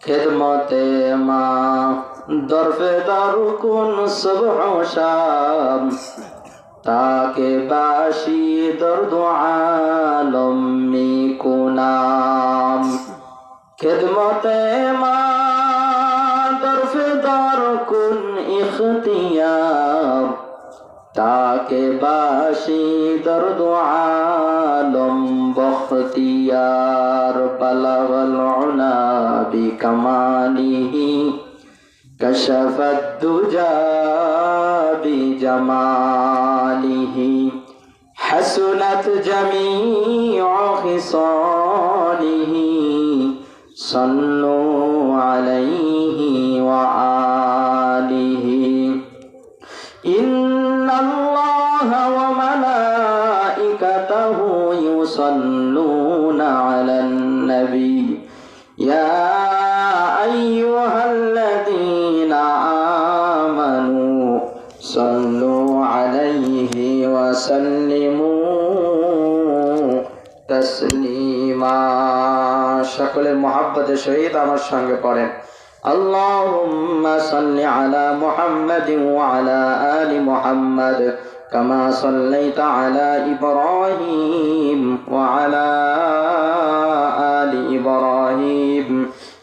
খিদমতে মা দরফে দারুকুন সুবহ শাম তাকে বাসি দর্দ আলম মিকুনাম খিদমতে মা দরফে দারুকুন ইখতিয়ার তাকে বাসি দর্দ আলম বখতিয়ার বলগল উলা বিকমালিহি কশফত দুজা বিজমালিহি হাসুনাত জামিউ খিসালিহি সাল্লু আলাইহি ওয়া আলিহি ইন্নাল্লাহা ওয়া মালাইকাতাহু ইউসাল্লুনা আলান নবী ইয়া আইয়ুহাল্লাযীনা আমানু সাল্লু আলাইহি ওয়া সাল্লিমু তাসলিমা। সকলের মহব্বতের সহিত আমার সঙ্গে পড়েন আল্লাহুম্মা সাল্লি আলা মুহাম্মাদিন ওয়া আলা আলি মুহাম্মাদ কামা সাল্লাইতা আলা ইব্রাহিম ওয়া আলা আলি ইব্রাহিম